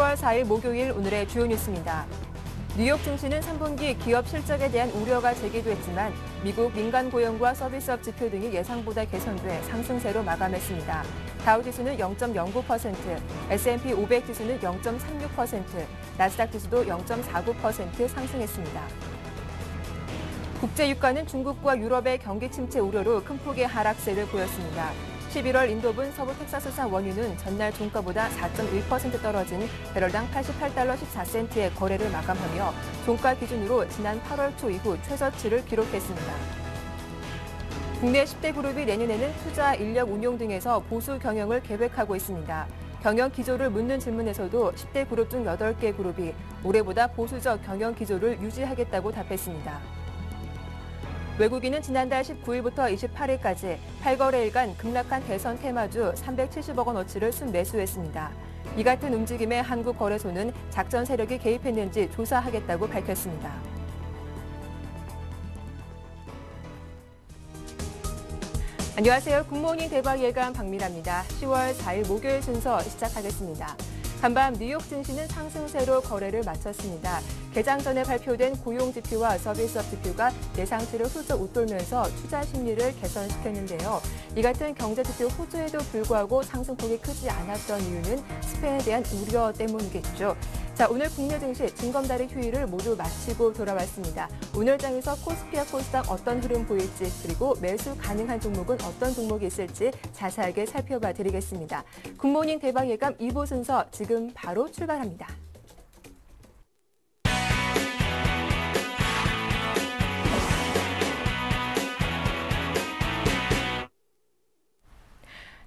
10월 4일 목요일 오늘의 주요 뉴스입니다. 뉴욕 증시는 3분기 기업 실적에 대한 우려가 제기됐지만 미국 민간 고용과 서비스업 지표 등이 예상보다 개선돼 상승세로 마감했습니다. 다우지수는 0.09%, S&P 500 지수는 0.36%, 나스닥 지수도 0.49% 상승했습니다. 국제유가는 중국과 유럽의 경기 침체 우려로 큰 폭의 하락세를 보였습니다. 11월 인도분 서부 텍사스산 원유는 전날 종가보다 4.1% 떨어진 배럴당 88달러 14센트의 거래를 마감하며 종가 기준으로 지난 8월 초 이후 최저치를 기록했습니다. 국내 10대 그룹이 내년에는 투자, 인력 운용 등에서 보수 경영을 계획하고 있습니다. 경영 기조를 묻는 질문에서도 10대 그룹 중 8개 그룹이 올해보다 보수적 경영 기조를 유지하겠다고 답했습니다. 외국인은 지난달 19일부터 28일까지 8거래일간 급락한 대선 테마주 370억 원어치를 순매수했습니다. 이 같은 움직임에 한국거래소는 작전 세력이 개입했는지 조사하겠다고 밝혔습니다. 안녕하세요. 굿모닝 대박 예감 박미라입니다. 10월 4일 목요일 순서 시작하겠습니다. 간밤 뉴욕 증시는 상승세로 거래를 마쳤습니다. 개장 전에 발표된 고용지표와 서비스업 지표가 예상치를 훌쩍 웃돌면서 투자 심리를 개선시켰는데요. 이 같은 경제지표 호조에도 불구하고 상승폭이 크지 않았던 이유는 스페인에 대한 우려 때문이겠죠. 자, 오늘 국내 증시 징검다리 휴일을 모두 마치고 돌아왔습니다. 오늘 장에서 코스피와 코스닥 어떤 흐름 보일지 그리고 매수 가능한 종목은 어떤 종목이 있을지 자세하게 살펴봐 드리겠습니다. 굿모닝 대박 예감 2부 순서 지금 바로 출발합니다.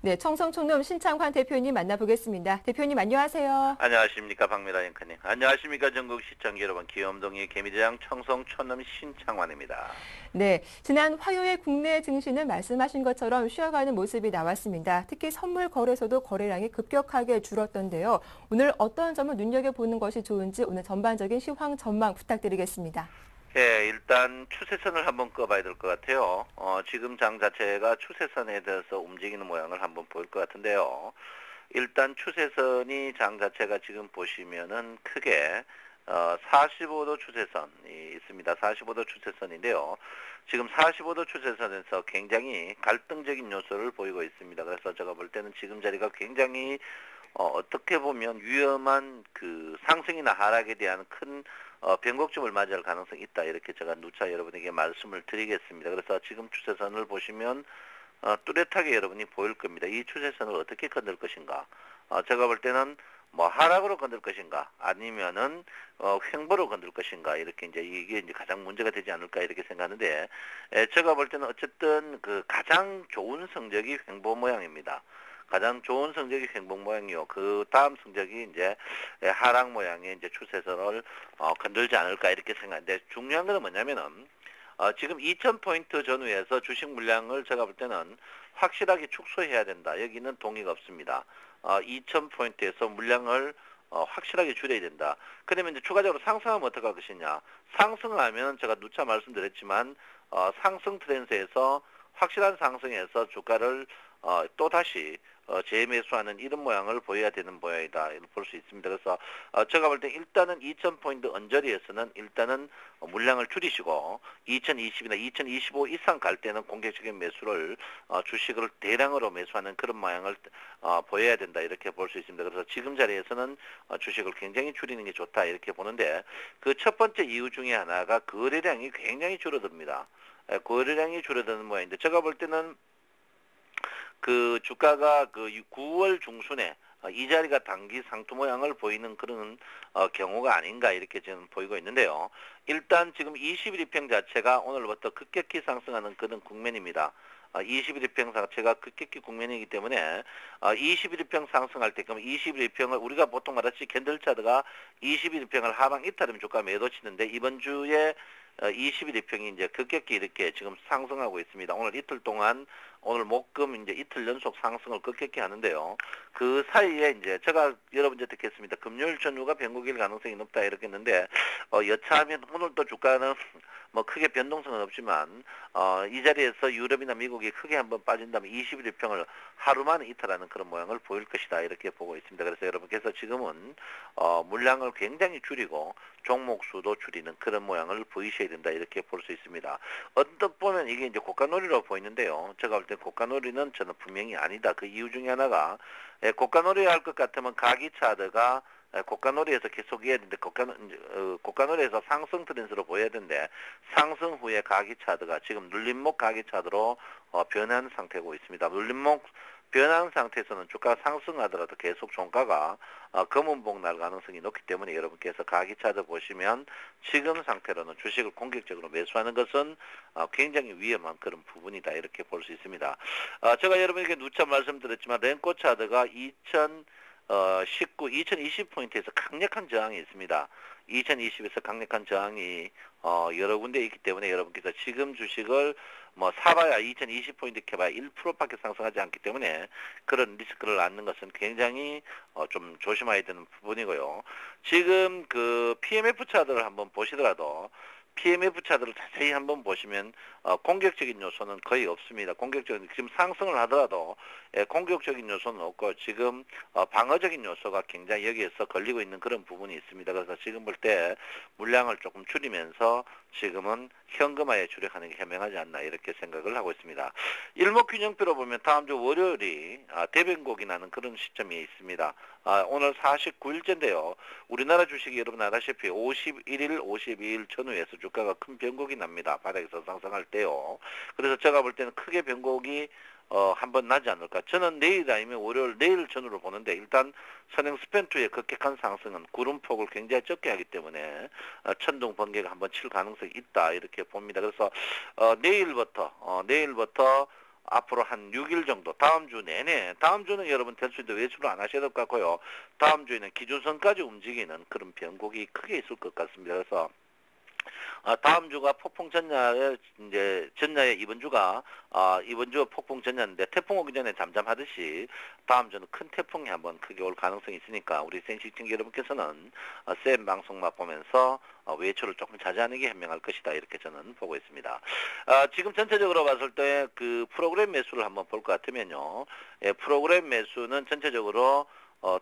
네, 청성총룸 신창환 대표님 만나보겠습니다. 대표님 안녕하세요. 안녕하십니까 박미라 앵커님. 안녕하십니까 전국 시청자 여러분. 기염동의 개미대장 청성촌놈 신창환입니다. 네, 지난 화요일 국내 증시는 말씀하신 것처럼 쉬어가는 모습이 나왔습니다. 특히 선물 거래소도 거래량이 급격하게 줄었던데요. 오늘 어떤 점을 눈여겨보는 것이 좋은지 오늘 전반적인 시황 전망 부탁드리겠습니다. 예, 일단 추세선을 한번 꺼봐야 될 것 같아요. 지금 장 자체가 추세선에 대해서 움직이는 모양을 한번 보일 것 같은데요. 일단 추세선이 장 자체가 지금 보시면은 크게 45도 추세선이 있습니다. 45도 추세선인데요. 지금 45도 추세선에서 굉장히 갈등적인 요소를 보이고 있습니다. 그래서 제가 볼 때는 지금 자리가 굉장히 어떻게 보면 위험한 그 상승이나 하락에 대한 큰 변곡점을 맞이할 가능성이 있다. 이렇게 제가 누차 여러분에게 말씀을 드리겠습니다. 그래서 지금 추세선을 보시면 뚜렷하게 여러분이 보일 겁니다. 이 추세선을 어떻게 건들 것인가. 제가 볼 때는 뭐 하락으로 건들 것인가 아니면은 횡보로 건들 것인가 이렇게 이게 이제 가장 문제가 되지 않을까 이렇게 생각하는데 제가 볼 때는 어쨌든 그 가장 좋은 성적이 횡보 모양입니다. 가장 좋은 성적이 횡보 모양이요. 그 다음 성적이 이제 하락 모양의 이제 추세선을 건들지 않을까 이렇게 생각하는데 중요한 것은 뭐냐면은 지금 2000포인트 전후에서 주식 물량을 제가 볼 때는 확실하게 축소해야 된다. 여기는 동의가 없습니다. 2000포인트에서 물량을 확실하게 줄여야 된다. 그러면 이제 추가적으로 상승하면 어떻게 할 것이냐. 상승하면 제가 누차 말씀드렸지만 상승 트렌드에서 확실한 상승에서 주가를 또다시 재매수하는 이런 모양을 보여야 되는 모양이다. 이렇게 볼 수 있습니다. 그래서 제가 볼 때 일단은 2000포인트 언저리에서는 일단은 물량을 줄이시고 2020이나 2025 이상 갈 때는 공격적인 매수를 주식을 대량으로 매수하는 그런 모양을 보여야 된다. 이렇게 볼 수 있습니다. 그래서 지금 자리에서는 주식을 굉장히 줄이는 게 좋다. 이렇게 보는데 그 첫 번째 이유 중에 하나가 거래량이 굉장히 줄어듭니다. 거래량이 줄어드는 모양인데 제가 볼 때는 그 주가가 그 9월 중순에 이 자리가 단기 상투 모양을 보이는 그런 경우가 아닌가 이렇게 지금 보이고 있는데요. 일단 지금 21일평 자체가 오늘부터 급격히 상승하는 그런 국면입니다. 21일평 자체가 급격히 국면이기 때문에 21일평 상승할 때 그러면 21일평을 우리가 보통 말하듯이 캔들차트가 21일평을 하방 이탈하면 주가 매도 치는데 이번 주에 21일평이 이제 급격히 이렇게 지금 상승하고 있습니다. 오늘 이틀 동안 오늘 목금 이제 이틀 연속 상승을 급격히 하는데요. 그 사이에 이제 제가 여러분한테 듣겠습니다. 금요일 전후가 변곡일 가능성이 높다 이렇게 했는데 여차하면 오늘도 주가는 뭐 크게 변동성은 없지만 이 자리에서 유럽이나 미국이 크게 한번 빠진다면 21평을 하루 만에 이탈하는 그런 모양을 보일 것이다 이렇게 보고 있습니다. 그래서 여러분께서 지금은 물량을 굉장히 줄이고 종목 수도 줄이는 그런 모양을 보이셔야 된다 이렇게 볼 수 있습니다. 언뜻 보면 이게 이제 고가놀이로 보이는데요. 제가 볼 때 고가놀이는 저는 분명히 아니다. 그 이유 중에 하나가 고가놀이 할 것 같으면 가기 차트가 고가놀이에서 계속 해야 되는데 고가놀이에서 상승 트렌드로 보여야 되는데 상승 후에 가기 차트가 지금 눌림목 가기 차트로 변한 상태고 있습니다. 눌림목 변한 상태에서는 주가 상승하더라도 계속 종가가 검은봉 날 가능성이 높기 때문에 여러분께서 가기 차트 보시면 지금 상태로는 주식을 공격적으로 매수하는 것은 굉장히 위험한 그런 부분이다 이렇게 볼 수 있습니다. 제가 여러분에게 누차 말씀드렸지만 렌코 차트가 2020포인트에서 강력한 저항이 있습니다. 2020에서 강력한 저항이 여러 군데 있기 때문에 여러분께서 지금 주식을 뭐 사봐야 2020포인트 켜봐야 1%밖에 상승하지 않기 때문에 그런 리스크를 안는 것은 굉장히 좀 조심해야 되는 부분이고요. 지금 그 PMF 차트를 한번 보시더라도 PMF 차트를 자세히 한번 보시면 공격적인 요소는 거의 없습니다. 공격적인 지금 상승을 하더라도 공격적인 요소는 없고 지금 방어적인 요소가 굉장히 여기에서 걸리고 있는 그런 부분이 있습니다. 그래서 지금 볼 때 물량을 조금 줄이면서 지금은 현금화에 주력하는 게 현명하지 않나 이렇게 생각을 하고 있습니다. 일목균형표로 보면 다음 주 월요일이 대변곡이 나는 그런 시점이 있습니다. 오늘 49일째인데요. 우리나라 주식이 여러분 아다시피 51일, 52일 전후에서 주가가 큰 변곡이 납니다. 바닥에서 상승할 때요. 그래서 제가 볼 때는 크게 변곡이 한번 나지 않을까. 저는 내일 아니면 월요일 내일 전후로 보는데 일단 선행 스펜2의 급격한 상승은 구름폭을 굉장히 적게 하기 때문에 천둥 번개가 한번 칠 가능성이 있다 이렇게 봅니다. 그래서 내일부터 앞으로 한 6일 정도 다음 주 내내 다음 주는 여러분 될 수 있는데 외출을 안 하셔야 될 것 같고요. 다음 주에는 기준선까지 움직이는 그런 변곡이 크게 있을 것 같습니다. 그래서 다음 주가 폭풍 전야의 이번 주가 이번 주 폭풍 전야인데 태풍 오기 전에 잠잠하듯이 다음 주는 큰 태풍이 한번 크게 올 가능성이 있으니까 우리 센시팅 여러분께서는 센 방송만 보면서 외출을 조금 자제하는 게 현명할 것이다 이렇게 저는 보고 있습니다. 지금 전체적으로 봤을 때 그 프로그램 매수를 한번 볼 것 같으면요, 프로그램 매수는 전체적으로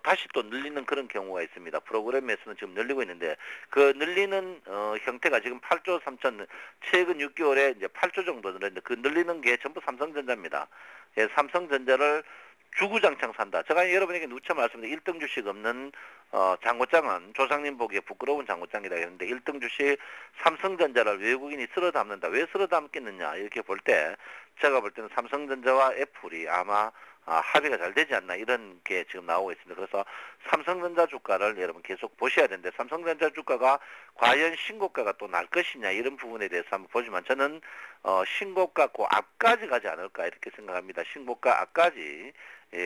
다시 또 늘리는 그런 경우가 있습니다. 프로그램 매수는 지금 늘리고 있는데 그 늘리는 형태가 지금 8조 3천 최근 6개월에 이제 8조 정도 늘었는데 그 늘리는 게 전부 삼성전자입니다. 삼성전자를 주구장창 산다. 제가 여러분에게 누차 말씀드린 1등 주식 없는 장고장은 조상님 보기에 부끄러운 장고장이라 했는데 1등 주식 삼성전자를 외국인이 쓸어 담는다. 왜 쓸어 담겠느냐 이렇게 볼 때 제가 볼 때는 삼성전자와 애플이 아마 합의가 잘 되지 않나 이런 게 지금 나오고 있습니다. 그래서 삼성전자 주가를 여러분 계속 보셔야 되는데 삼성전자 주가가 과연 신고가가 또 날 것이냐 이런 부분에 대해서 한번 보지만 저는 신고가 그 앞까지 가지 않을까 이렇게 생각합니다. 신고가 앞까지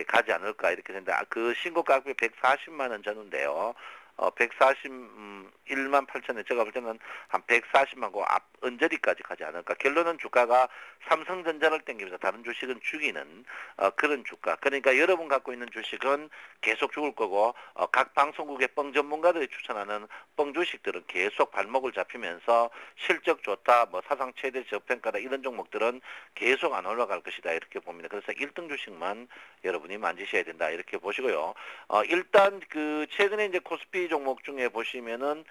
가지 않을까 이렇게 생각합니다. 그 신고가 앞에 140만 원 전후인데요. 141만 8천에 제가 볼 때는 한 140만 고 앞 언저리까지 가지 않을까. 결론은 주가가 삼성전자를 땡기면서 다른 주식은 죽이는 그런 주가. 그러니까 여러분 갖고 있는 주식은 계속 죽을 거고 각 방송국의 뻥 전문가들이 추천하는 뻥 주식들은 계속 발목을 잡히면서 실적 좋다, 뭐 사상 최대 저평가다 이런 종목들은 계속 안 올라갈 것이다 이렇게 봅니다. 그래서 1등 주식만 여러분이 만지셔야 된다 이렇게 보시고요. 일단 그 최근에 이제 코스피 종목 중에 보시면은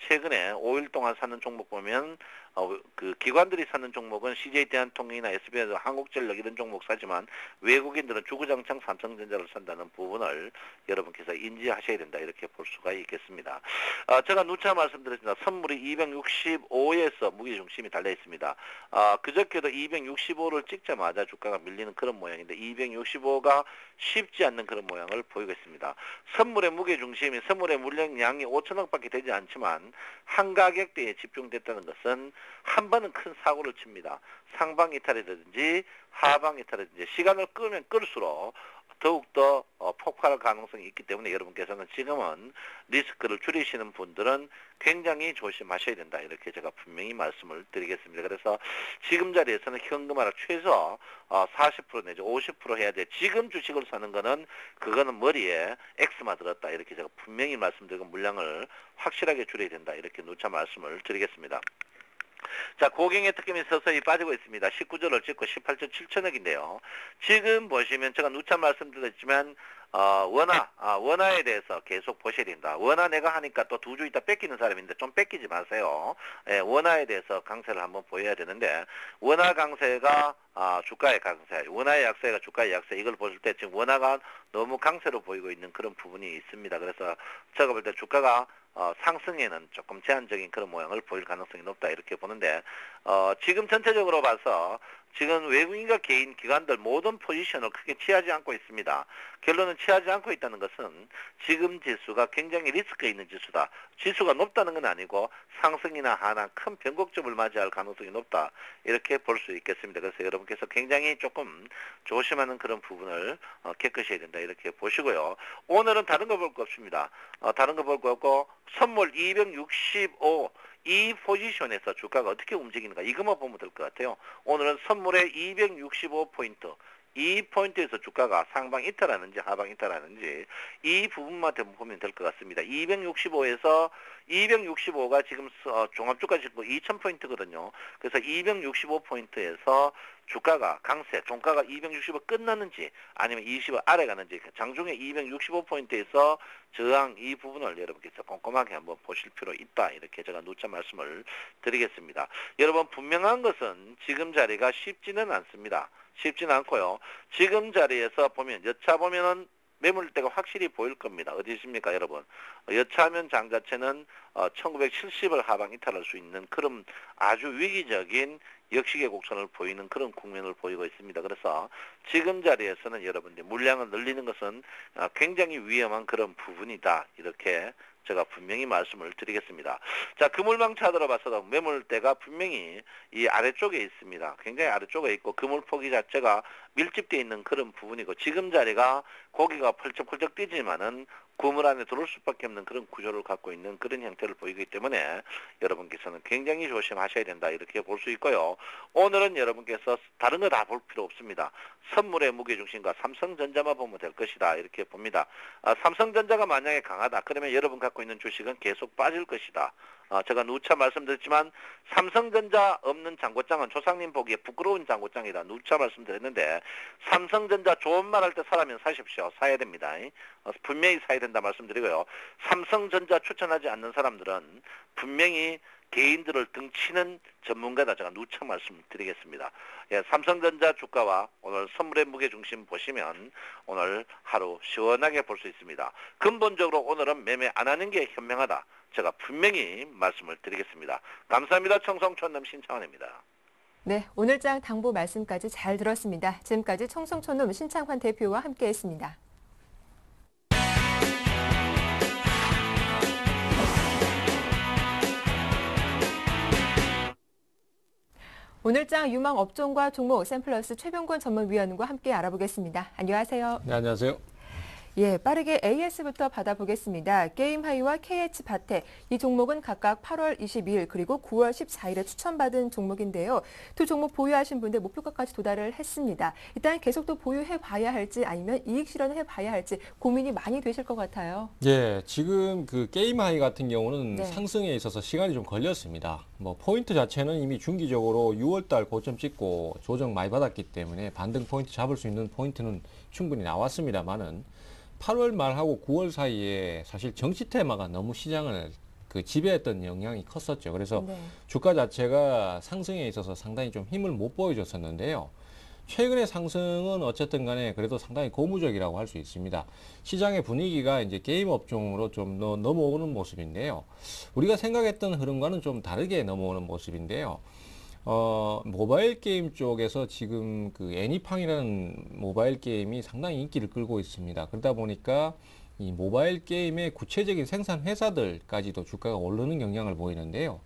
최근에 5일 동안 사는 종목 보면 그 기관들이 사는 종목은 CJ대한통운이나 SBI, 한국전력 이런 종목 사지만 외국인들은 주구장창 삼성전자를 산다는 부분을 여러분께서 인지하셔야 된다 이렇게 볼 수가 있겠습니다. 제가 누차 말씀드렸습니다. 선물이 265에서 무게중심이 달려 있습니다. 그저께도 265를 찍자마자 주가가 밀리는 그런 모양인데 265가 쉽지 않는 그런 모양을 보이고 있습니다. 선물의 무게중심이 선물의 물량량이 5천억밖에 되지 않지만 한 가격대에 집중됐다는 것은 한 번은 큰 사고를 칩니다. 상방 이탈이라든지 하방 이탈이라든지 시간을 끌면 끌수록 더욱더 폭발할 가능성이 있기 때문에 여러분께서는 지금은 리스크를 줄이시는 분들은 굉장히 조심하셔야 된다. 이렇게 제가 분명히 말씀을 드리겠습니다. 그래서 지금 자리에서는 현금화를 최소 40% 내지 50% 해야 돼. 지금 주식을 사는 거는 그거는 머리에 X만 들었다. 이렇게 제가 분명히 말씀드리고 물량을 확실하게 줄여야 된다. 이렇게 누차 말씀을 드리겠습니다. 자, 고경의 특검이 서서히 빠지고 있습니다. 19조를 찍고 18조 7천억인데요. 지금 보시면 제가 누차 말씀드렸지만 원화에 대해서 계속 보셔야 된다. 원화 내가 하니까 또 두 주 있다 뺏기는 사람인데 좀 뺏기지 마세요. 예, 원화에 대해서 강세를 한번 보여야 되는데 원화 강세가 주가의 강세, 원화의 약세가 주가의 약세 이걸 보실 때 지금 원화가 너무 강세로 보이고 있는 그런 부분이 있습니다. 그래서 제가 볼 때 주가가 상승에는 조금 제한적인 그런 모양을 보일 가능성이 높다 이렇게 보는데 지금 전체적으로 봐서 지금 외국인과 개인 기관들 모든 포지션을 크게 취하지 않고 있습니다. 결론은 취하지 않고 있다는 것은 지금 지수가 굉장히 리스크 있는 지수다. 지수가 높다는 건 아니고 상승이나 하락 큰 변곡점을 맞이할 가능성이 높다. 이렇게 볼 수 있겠습니다. 그래서 여러분께서 굉장히 조금 조심하는 그런 부분을 겪으셔야 된다. 이렇게 보시고요. 오늘은 다른 거 볼 거 없습니다. 다른 거 볼 거 없고 선물 265 이 포지션에서 주가가 어떻게 움직이는가 이것만 보면 될 것 같아요. 오늘은 선물의 265포인트 이 포인트에서 주가가 상방 이탈하는지 하방 이탈하는지 이 부분만 보면 될 것 같습니다. 265에서 265가 지금 종합주가 지금 2000포인트거든요. 그래서 265포인트에서 주가가 강세, 종가가 265 끝났는지 아니면 20 아래 가는지 장중에 265포인트에서 저항 이 부분을 여러분께서 꼼꼼하게 한번 보실 필요 있다. 이렇게 제가 누차 말씀을 드리겠습니다. 여러분 분명한 것은 지금 자리가 쉽지는 않습니다. 쉽지는 않고요. 지금 자리에서 보면 여차 보면은 매물대가 확실히 보일 겁니다. 어디 있습니까, 여러분? 여차하면 장 자체는 1970을 하방 이탈할 수 있는 그런 아주 위기적인 역식의 곡선을 보이는 그런 국면을 보이고 있습니다. 그래서 지금 자리에서는 여러분들 물량을 늘리는 것은 굉장히 위험한 그런 부분이다. 이렇게 제가 분명히 말씀을 드리겠습니다. 자, 그물망 차트로 봐서도 매물대가 분명히 이 아래쪽에 있습니다. 굉장히 아래쪽에 있고 그물폭이 자체가 밀집되어 있는 그런 부분이고 지금 자리가 고기가 펄쩍펄쩍 뛰지만은 그물 안에 들어올 수밖에 없는 그런 구조를 갖고 있는 그런 형태를 보이기 때문에 여러분께서는 굉장히 조심하셔야 된다 이렇게 볼 수 있고요. 오늘은 여러분께서 다른 거 다 볼 필요 없습니다. 선물의 무게중심과 삼성전자만 보면 될 것이다 이렇게 봅니다. 삼성전자가 만약에 강하다 그러면 여러분 갖고 있는 주식은 계속 빠질 것이다. 제가 누차 말씀드렸지만 삼성전자 없는 장고장은 조상님 보기에 부끄러운 장고장이다. 누차 말씀드렸는데 삼성전자 좋은 말 할 때 사라면 사십시오. 사야 됩니다. 분명히 사야 된다 말씀드리고요. 삼성전자 추천하지 않는 사람들은 분명히 개인들을 등치는 전문가다. 제가 누차 말씀드리겠습니다. 예, 삼성전자 주가와 오늘 선물의 무게중심 보시면 오늘 하루 시원하게 볼 수 있습니다. 근본적으로 오늘은 매매 안 하는 게 현명하다. 제가 분명히 말씀을 드리겠습니다. 감사합니다. 청송촌놈 신창환입니다. 네, 오늘장 당부 말씀까지 잘 들었습니다. 지금까지 청송촌놈 신창환 대표와 함께했습니다. 오늘장 유망 업종과 종목 샘플러스 최병권 전문위원과 함께 알아보겠습니다. 안녕하세요. 네, 안녕하세요. 예, 빠르게 AS부터 받아보겠습니다. 게임하이와 KH바텍, 이 종목은 각각 8월 22일 그리고 9월 14일에 추천받은 종목인데요. 두 종목 보유하신 분들 목표가까지 도달을 했습니다. 일단 계속 또 보유해봐야 할지 아니면 이익 실현을 해봐야 할지 고민이 많이 되실 것 같아요. 예, 지금 그 게임하이 같은 경우는 네. 상승에 있어서 시간이 좀 걸렸습니다. 뭐 포인트 자체는 이미 중기적으로 6월달 고점 찍고 조정 많이 받았기 때문에 반등 포인트 잡을 수 있는 포인트는 충분히 나왔습니다만은 8월 말하고 9월 사이에 사실 정치 테마가 너무 시장을 지배했던 영향이 컸었죠. 그래서 네. 주가 자체가 상승에 있어서 상당히 좀 힘을 못 보여줬었는데요. 최근의 상승은 어쨌든 간에 그래도 상당히 고무적이라고 할 수 있습니다. 시장의 분위기가 이제 게임 업종으로 좀 넘어오는 모습인데요. 우리가 생각했던 흐름과는 좀 다르게 넘어오는 모습인데요. 모바일 게임 쪽에서 지금 그 애니팡이라는 모바일 게임이 상당히 인기를 끌고 있습니다. 그러다 보니까 이 모바일 게임의 구체적인 생산 회사들까지도 주가가 오르는 경향을 보이는데요.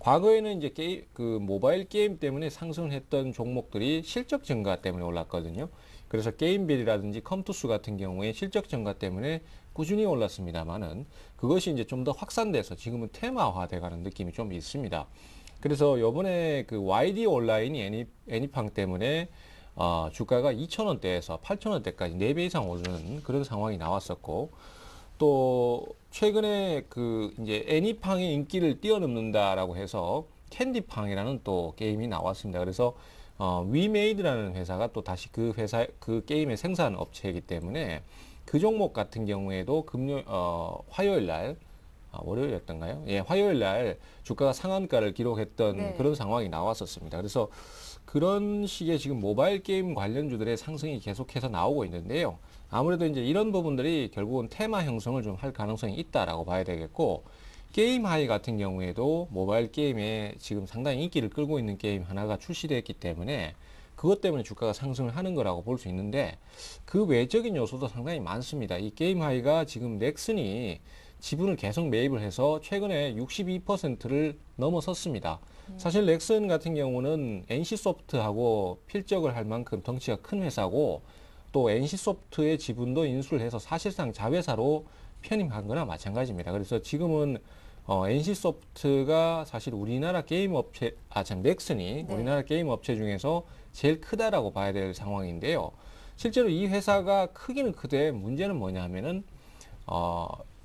과거에는 이제 모바일 게임 때문에 상승했던 종목들이 실적 증가 때문에 올랐거든요. 그래서 게임빌이라든지 컴투스 같은 경우에 실적 증가 때문에 꾸준히 올랐습니다만은 그것이 이제 좀 더 확산돼서 지금은 테마화돼 가는 느낌이 좀 있습니다. 그래서 요번에 그 YD 온라인이 애니팡 때문에 주가가 2,000원대에서 8,000원대까지 4배 이상 오르는 그런 상황이 나왔었고, 또 최근에 그 이제 애니팡의 인기를 뛰어넘는다라고 해서 캔디팡이라는 또 게임이 나왔습니다. 그래서 위메이드라는 회사가 또 다시 그 게임의 생산 업체이기 때문에 그 종목 같은 경우에도 화요일 날 월요일이었던가요? 예, 화요일 날 주가가 상한가를 기록했던 네. 그런 상황이 나왔었습니다. 그래서 그런 식의 지금 모바일 게임 관련주들의 상승이 계속해서 나오고 있는데요. 아무래도 이제 이런 부분들이 결국은 테마 형성을 좀 할 가능성이 있다라고 봐야 되겠고, 게임 하이 같은 경우에도 모바일 게임에 지금 상당히 인기를 끌고 있는 게임 하나가 출시되었기 때문에 그것 때문에 주가가 상승을 하는 거라고 볼 수 있는데, 그 외적인 요소도 상당히 많습니다. 이 게임 하이가 지금 넥슨이 지분을 계속 매입을 해서 최근에 62%를 넘어섰습니다. 사실 넥슨 같은 경우는 NC소프트하고 필적을 할 만큼 덩치가 큰 회사고, 또 NC소프트의 지분도 인수를 해서 사실상 자회사로 편입한 거나 마찬가지입니다. 그래서 지금은 NC소프트가 사실 우리나라 게임 업체, 넥슨이 네. 우리나라 게임 업체 중에서 제일 크다라고 봐야 될 상황인데요. 실제로 이 회사가 크기는 크되 문제는 뭐냐면은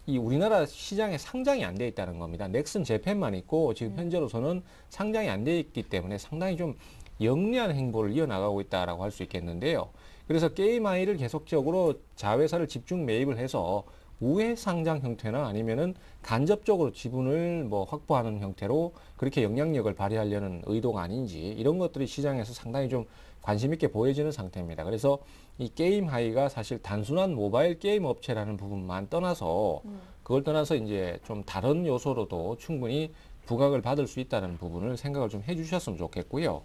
이 우리나라 시장에 상장이 안 돼 있다는 겁니다. 넥슨 재팬만 있고 지금 현재로서는 상장이 안 돼 있기 때문에 상당히 좀 영리한 행보를 이어나가고 있다라고 할 수 있겠는데요. 그래서 게임 아이를 계속적으로 자회사를 집중 매입을 해서 우회 상장 형태나 아니면은 간접적으로 지분을 뭐 확보하는 형태로 그렇게 영향력을 발휘하려는 의도가 아닌지, 이런 것들이 시장에서 상당히 좀 관심 있게 보여지는 상태입니다. 그래서 이 게임 하이가 사실 단순한 모바일 게임 업체라는 부분만 떠나서 그걸 떠나서 이제 좀 다른 요소로도 충분히 부각을 받을 수 있다는 부분을 생각을 좀 해주셨으면 좋겠고요.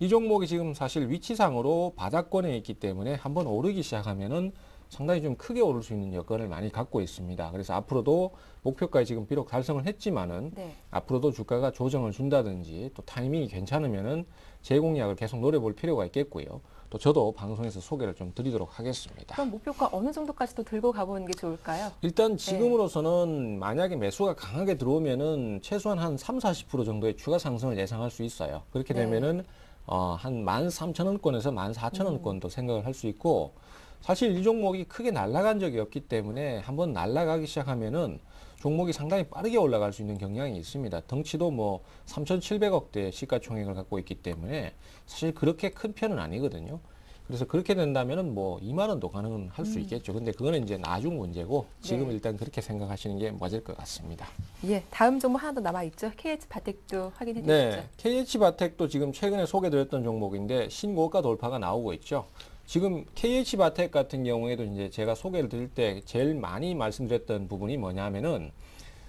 이 종목이 지금 사실 위치상으로 바닥권에 있기 때문에 한번 오르기 시작하면은 상당히 좀 크게 오를 수 있는 여건을 많이 갖고 있습니다. 그래서 앞으로도 목표까지 지금 비록 달성을 했지만은 네. 앞으로도 주가가 조정을 준다든지 또 타이밍이 괜찮으면은 재공략을 계속 노려볼 필요가 있겠고요. 또 저도 방송에서 소개를 좀 드리도록 하겠습니다. 그럼 목표가 어느 정도까지 또 들고 가보는 게 좋을까요? 일단 지금으로서는 만약에 매수가 강하게 들어오면은 최소한 한 30-40% 정도의 추가 상승을 예상할 수 있어요. 그렇게 네. 되면은 한 13,000원권에서 14,000원권도 생각을 할 수 있고, 사실 이 종목이 크게 날아간 적이 없기 때문에 한번 날아가기 시작하면은 종목이 상당히 빠르게 올라갈 수 있는 경향이 있습니다. 덩치도 뭐 3,700억대 시가총액을 갖고 있기 때문에 사실 그렇게 큰 편은 아니거든요. 그래서 그렇게 된다면은 뭐 2만 원도 가능할 수 있겠죠. 근데 그거는 이제 나중 문제고 지금 네. 일단 그렇게 생각하시는 게 맞을 것 같습니다. 예, 다음 종목 하나 더 남아있죠. KH바텍도 확인해 주시죠. 네, KH바텍도 지금 최근에 소개드렸던 종목인데 신고가 돌파가 나오고 있죠. 지금 KH바텍 같은 경우에도 이제 제가 소개를 드릴 때 제일 많이 말씀드렸던 부분이 뭐냐면은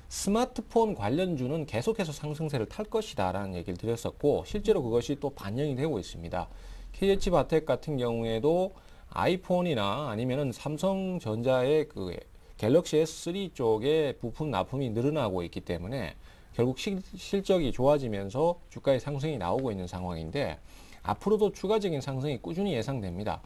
스마트폰 관련주는 계속해서 상승세를 탈 것이다라는 얘기를 드렸었고, 실제로 그것이 또 반영이 되고 있습니다. KH바텍 같은 경우에도 아이폰이나 아니면은 삼성전자의 그 갤럭시 S3 쪽에 부품 납품이 늘어나고 있기 때문에 결국 실적이 좋아지면서 주가의 상승이 나오고 있는 상황인데, 앞으로도 추가적인 상승이 꾸준히 예상됩니다.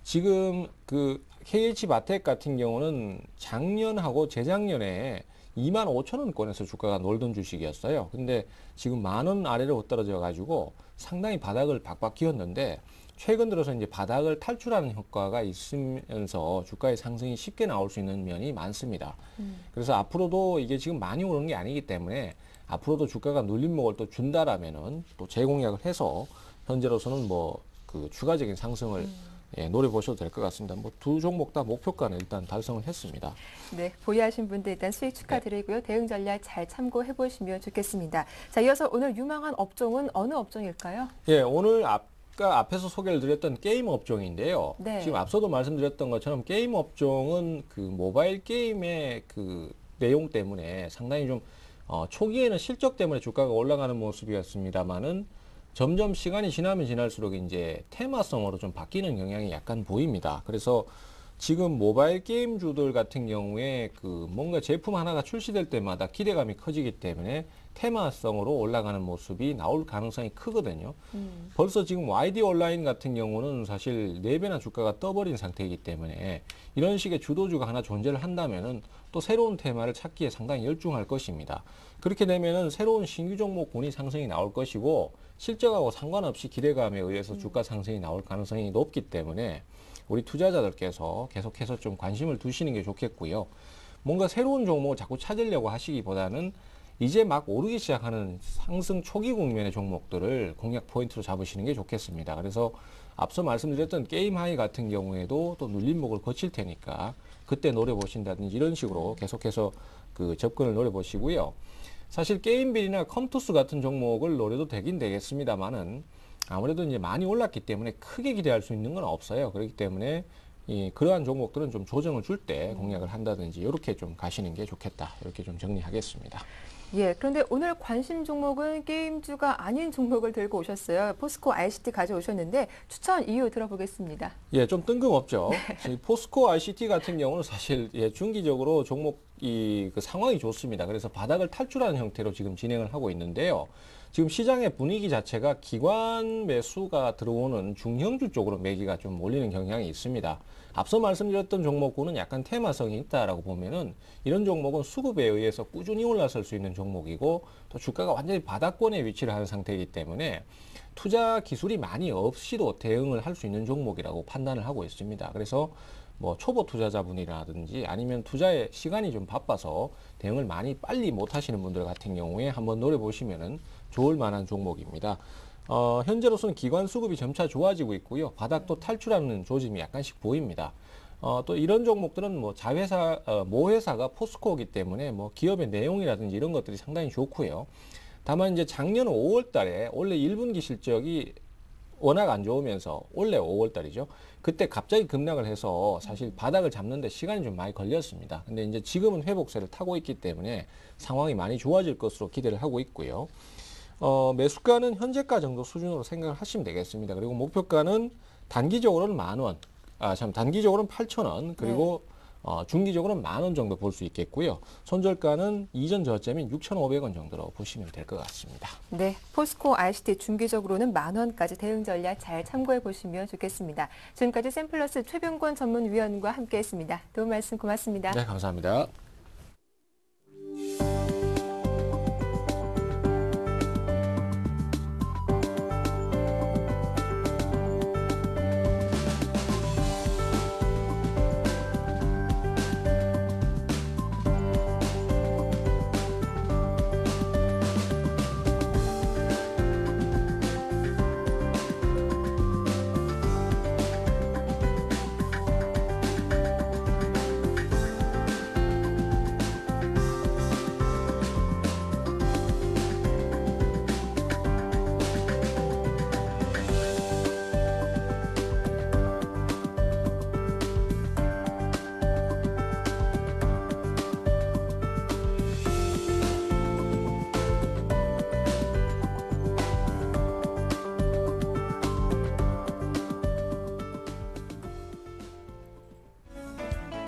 지금 그 KH바텍 같은 경우는 작년하고 재작년에 25,000원권에서 주가가 놀던 주식이었어요. 근데 지금 10,000원 아래로 떨어져 가지고 상당히 바닥을 박박 기었는데, 최근 들어서 이제 바닥을 탈출하는 효과가 있으면서 주가의 상승이 쉽게 나올 수 있는 면이 많습니다. 그래서 앞으로도 이게 지금 많이 오르는 게 아니기 때문에 앞으로도 주가가 눌림목을 또 준다라면은 또 재공략을 해서 현재로서는 뭐 그 추가적인 상승을 노려보셔도 될 것 같습니다. 뭐 두 종목 다 목표가는 일단 달성을 했습니다. 네, 보유하신 분들 일단 수익 축하드리고요. 대응 전략 잘 참고해 보시면 좋겠습니다. 자, 이어서 오늘 유망한 업종은 어느 업종일까요? 예, 오늘 아까 앞에서 소개를 드렸던 게임 업종인데요. 네. 지금 앞서도 말씀드렸던 것처럼 게임 업종은 그 모바일 게임의 그 내용 때문에 상당히 좀 초기에는 실적 때문에 주가가 올라가는 모습이었습니다만은 점점 시간이 지나면 지날수록 이제 테마성으로 좀 바뀌는 경향이 약간 보입니다. 그래서 지금 모바일 게임주들 같은 경우에 그 뭔가 제품 하나가 출시될 때마다 기대감이 커지기 때문에 테마성으로 올라가는 모습이 나올 가능성이 크거든요. 벌써 지금 YD 온라인 같은 경우는 사실 4배나 주가가 떠버린 상태이기 때문에 이런 식의 주도주가 하나 존재를 한다면은 또 새로운 테마를 찾기에 상당히 열중할 것입니다. 그렇게 되면은 새로운 신규 종목군이 상승이 나올 것이고, 실적하고 상관없이 기대감에 의해서 주가 상승이 나올 가능성이 높기 때문에 우리 투자자들께서 계속해서 좀 관심을 두시는 게 좋겠고요. 뭔가 새로운 종목을 자꾸 찾으려고 하시기보다는 이제 막 오르기 시작하는 상승 초기 국면의 종목들을 공략 포인트로 잡으시는 게 좋겠습니다. 그래서 앞서 말씀드렸던 게임 하이 같은 경우에도 또 눌림목을 거칠 테니까 그때 노려보신다든지 이런 식으로 계속해서 그 접근을 노려보시고요. 사실 게임빌이나 컴투스 같은 종목을 노려도 되긴 되겠습니다만은 아무래도 이제 많이 올랐기 때문에 크게 기대할 수 있는 건 없어요. 그렇기 때문에 그러한 종목들은 좀 조정을 줄 때 공략을 한다든지 이렇게 좀 가시는 게 좋겠다. 이렇게 좀 정리하겠습니다. 예, 그런데 오늘 관심 종목은 게임주가 아닌 종목을 들고 오셨어요. 포스코 ICT 가져오셨는데 추천 이유 들어보겠습니다. 예, 좀 뜬금없죠. 포스코 ICT 같은 경우는 사실 중기적으로 종목이 그 상황이 좋습니다. 그래서 바닥을 탈출하는 형태로 지금 진행을 하고 있는데요. 지금 시장의 분위기 자체가 기관 매수가 들어오는 중형주 쪽으로 매기가 좀 몰리는 경향이 있습니다. 앞서 말씀드렸던 종목군은 약간 테마성이 있다라고 보면은 이런 종목은 수급에 의해서 꾸준히 올라설 수 있는 종목이고 또 주가가 완전히 바닥권에 위치를 하는 상태이기 때문에 투자 기술이 많이 없이도 대응을 할 수 있는 종목이라고 판단을 하고 있습니다. 그래서 뭐 초보 투자자분이라든지 아니면 투자에 시간이 좀 바빠서 대응을 많이 빨리 못 하시는 분들 같은 경우에 한번 노려보시면은 좋을 만한 종목입니다. 현재로서는 기관 수급이 점차 좋아지고 있고요. 바닥도 탈출하는 조짐이 약간씩 보입니다. 또 이런 종목들은 뭐 자회사, 모회사가 포스코이기 때문에 뭐 기업의 내용이라든지 이런 것들이 상당히 좋고요. 다만 이제 작년 5월 달에 원래 1분기 실적이 워낙 안 좋으면서 원래 5월 달이죠. 그때 갑자기 급락을 해서 사실 바닥을 잡는데 시간이 좀 많이 걸렸습니다. 근데 이제 지금은 회복세를 타고 있기 때문에 상황이 많이 좋아질 것으로 기대를 하고 있고요. 매수가는 현재가 정도 수준으로 생각을 하시면 되겠습니다. 그리고 목표가는 단기적으로는 10,000원, 단기적으로는 8,000원, 그리고 중기적으로는 10,000원 정도 볼 수 있겠고요. 손절가는 이전 저점인 6,500원 정도로 보시면 될 것 같습니다. 네, 포스코 ICT 중기적으로는 10,000원까지 대응 전략 잘 참고해 보시면 좋겠습니다. 지금까지 샘플러스 최병권 전문위원과 함께했습니다. 도움 말씀 고맙습니다. 네, 감사합니다.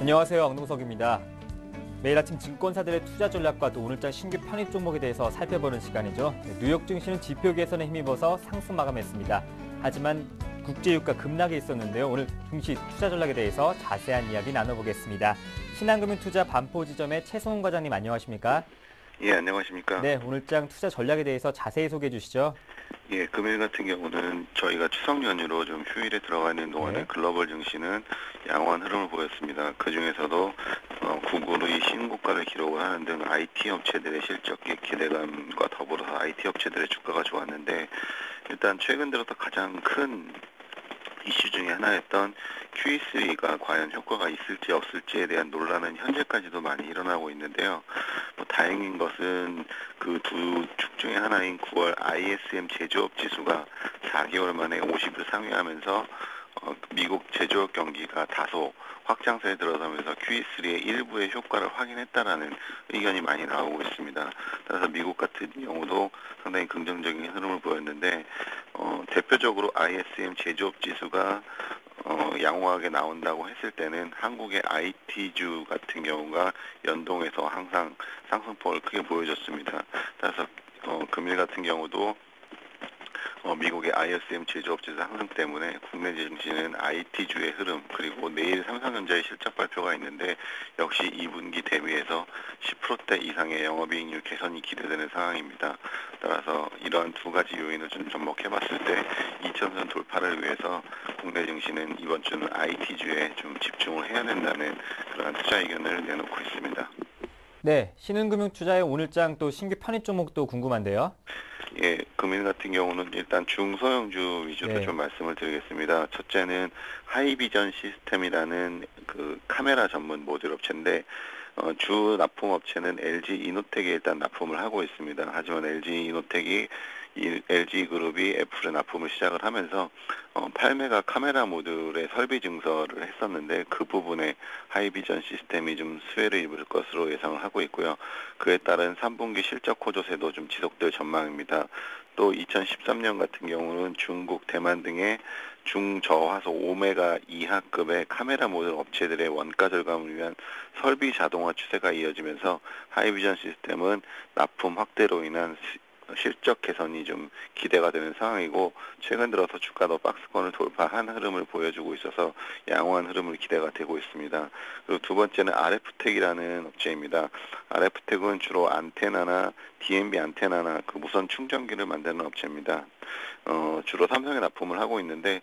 안녕하세요. 왕동석입니다. 매일 아침 증권사들의 투자 전략과 또 오늘장 신규 편입 종목에 대해서 살펴보는 시간이죠. 뉴욕 증시는 지표 개선에 힘입어서 상승 마감했습니다. 하지만 국제유가 급락이 있었는데요. 오늘 증시 투자 전략에 대해서 자세한 이야기 나눠보겠습니다. 신한금융투자 반포지점의 최성훈 과장님 안녕하십니까? 예, 안녕하십니까? 네, 오늘장 투자 전략에 대해서 자세히 소개해 주시죠. 예, 금일 같은 경우는 저희가 추석 연휴로 좀 휴일에 들어가 있는 동안에 네. 글로벌 증시는 양호한 흐름을 보였습니다. 그 중에서도 구글의 신고가를 기록을 하는 등 IT 업체들의 실적의 기대감과 더불어서 IT 업체들의 주가가 좋았는데 일단 최근 들어서 가장 큰 이슈 중에 하나였던 QE3가 과연 효과가 있을지 없을지에 대한 논란은 현재까지도 많이 일어나고 있는데요. 다행인 것은 그 두 축 중에 하나인 9월 ISM 제조업 지수가 4개월 만에 50을 상회하면서 미국 제조업 경기가 다소 확장세에 들어서면서 QE3의 일부의 효과를 확인했다라는 의견이 많이 나오고 있습니다. 따라서 미국 같은 경우도 상당히 긍정적인 흐름을 보였는데 대표적으로 ISM 제조업 지수가 양호하게 나온다고 했을 때는 한국의 IT주 같은 경우가 연동해서 항상 상승폭을 크게 보여줬습니다. 따라서 금일 같은 경우도 미국의 ISM 제조업지수 상승 때문에 국내 증시는 IT주의 흐름 그리고 내일 삼성전자의 실적 발표가 있는데 역시 2분기 대비해서 10%대 이상의 영업이익률 개선이 기대되는 상황입니다. 따라서 이러한 두 가지 요인을 좀 접목해봤을 때 2,000선 돌파를 위해서 국내 증시는 이번 주는 IT주에 좀 집중을 해야 된다는 그러한 투자 의견을 내놓고 있습니다. 네, 신흥금융투자의 오늘장 또 신규 편입 종목도 궁금한데요. 예, 금일 같은 경우는 일단 중소형주 위주로 네. 좀 말씀을 드리겠습니다. 첫째는 하이비전 시스템이라는 그 카메라 전문 모듈 업체인데 주 납품 업체는 LG 이노텍에 일단 납품을 하고 있습니다. 하지만 LG 이노텍이 LG 그룹이 애플에 납품을 시작을 하면서 8메가 카메라 모듈의 설비 증설을 했었는데 그 부분에 하이비전 시스템이 좀 수혜를 입을 것으로 예상을 하고 있고요. 그에 따른 3분기 실적 호조세도 좀 지속될 전망입니다. 또 2013년 같은 경우는 중국, 대만 등의 중저화소 5메가 이하급의 카메라 모듈 업체들의 원가 절감을 위한 설비 자동화 추세가 이어지면서 하이비전 시스템은 납품 확대로 인한 실적 개선이 좀 기대가 되는 상황이고 최근 들어서 주가도 박스권을 돌파한 흐름을 보여주고 있어서 양호한 흐름을 기대가 되고 있습니다. 그리고 두 번째는 RF텍이라는 업체입니다. RF텍은 주로 안테나나 DMB 안테나나 그 무선 충전기를 만드는 업체입니다. 주로 삼성에 납품을 하고 있는데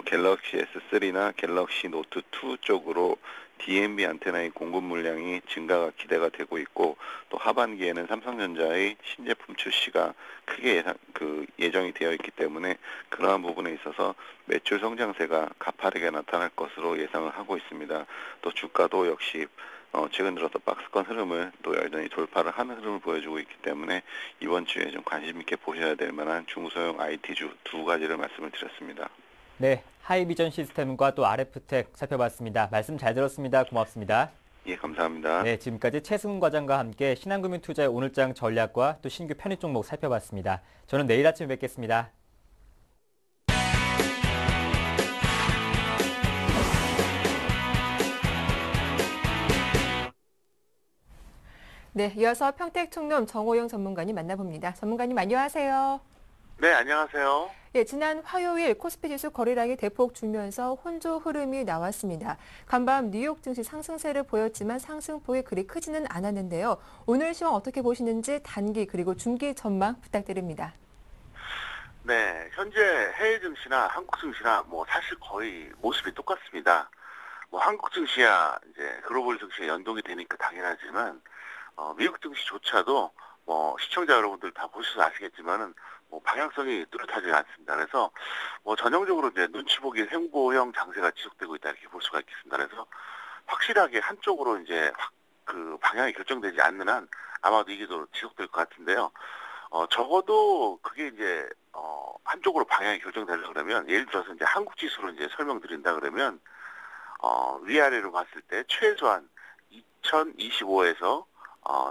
갤럭시 S3나 갤럭시 노트 2 쪽으로 DMB 안테나의 공급 물량이 증가가 기대가 되고 있고 또 하반기에는 삼성전자의 신제품 출시가 크게 예정이 되어 있기 때문에 그러한 부분에 있어서 매출 성장세가 가파르게 나타날 것으로 예상을 하고 있습니다. 또 주가도 역시 최근 들어서 박스권 흐름을 또 여전히 돌파를 하는 흐름을 보여주고 있기 때문에 이번 주에 좀 관심 있게 보셔야 될 만한 중소형 IT주 두 가지를 말씀을 드렸습니다. 네, 하이비전 시스템과 또 RF텍 살펴봤습니다. 말씀 잘 들었습니다. 고맙습니다. 예, 감사합니다. 네, 지금까지 최승훈 과장과 함께 신한금융투자의 오늘장 전략과 또 신규 편입 종목 살펴봤습니다. 저는 내일 아침에 뵙겠습니다. 네, 이어서 평택총론 정호영 전문가님 만나봅니다. 전문가님 안녕하세요. 네, 안녕하세요. 예, 지난 화요일 코스피 지수 거래량이 대폭 줄면서 혼조 흐름이 나왔습니다. 간밤 뉴욕 증시 상승세를 보였지만 상승폭이 그리 크지는 않았는데요. 오늘 시황 어떻게 보시는지 단기 그리고 중기 전망 부탁드립니다. 네, 현재 해외 증시나 한국 증시나 사실 거의 모습이 똑같습니다. 한국 증시야 이제 글로벌 증시에 연동이 되니까 당연하지만 미국 증시조차도 시청자 여러분들 다 보셔서 아시겠지만은 방향성이 뚜렷하지 않습니다. 그래서 전형적으로 이제 눈치 보기 횡보형 장세가 지속되고 있다 이렇게 볼 수가 있겠습니다. 그래서 확실하게 한쪽으로 이제 그 방향이 결정되지 않는 한 아마도 이게 더 지속될 것 같은데요. 적어도 그게 이제 한쪽으로 방향이 결정되려 그러면 예를 들어서 이제 한국 지수로 이제 설명드린다 그러면 위아래로 봤을 때 최소한 2025에서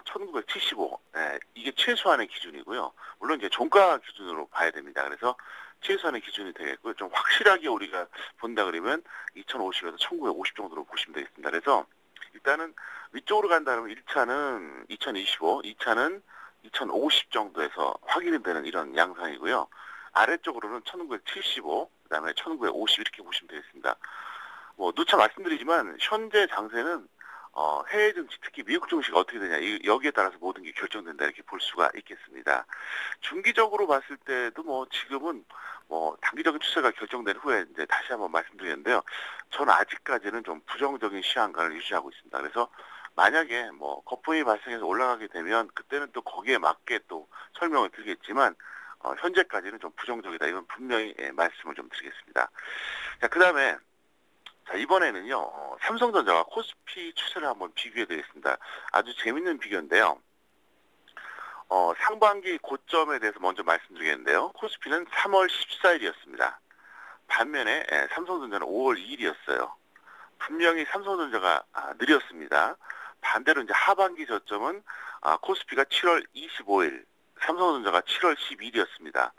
1975, 네, 이게 최소한의 기준이고요. 물론 이제 종가 기준으로 봐야 됩니다. 그래서 최소한의 기준이 되겠고요. 좀 확실하게 우리가 본다 그러면 2050에서 1950 정도로 보시면 되겠습니다. 그래서 일단은 위쪽으로 간다면 1차는 2025, 2차는 2050 정도에서 확인이 되는 이런 양상이고요. 아래쪽으로는 1975, 그다음에 1950 이렇게 보시면 되겠습니다. 누차 말씀드리지만 현재 장세는 해외 증시, 특히 미국 증시가 어떻게 되냐, 여기에 따라서 모든 게 결정된다 이렇게 볼 수가 있겠습니다. 중기적으로 봤을 때도 지금은 단기적인 추세가 결정된 후에 이제 다시 한번 말씀드리는데요. 저는 아직까지는 좀 부정적인 시향관을 유지하고 있습니다. 그래서 만약에 거품이 발생해서 올라가게 되면 그때는 또 거기에 맞게 또 설명을 드리겠지만 현재까지는 좀 부정적이다. 이건 분명히 말씀을 좀 드리겠습니다. 자, 그다음에 이번에는요, 삼성전자와 코스피 추세를 한번 비교해 드리겠습니다. 아주 재밌는 비교인데요. 상반기 고점에 대해서 먼저 말씀드리겠는데요. 코스피는 3월 14일이었습니다. 반면에 삼성전자는 5월 2일이었어요. 분명히 삼성전자가 느렸습니다. 반대로 이제 하반기 저점은 코스피가 7월 25일, 삼성전자가 7월 12일이었습니다.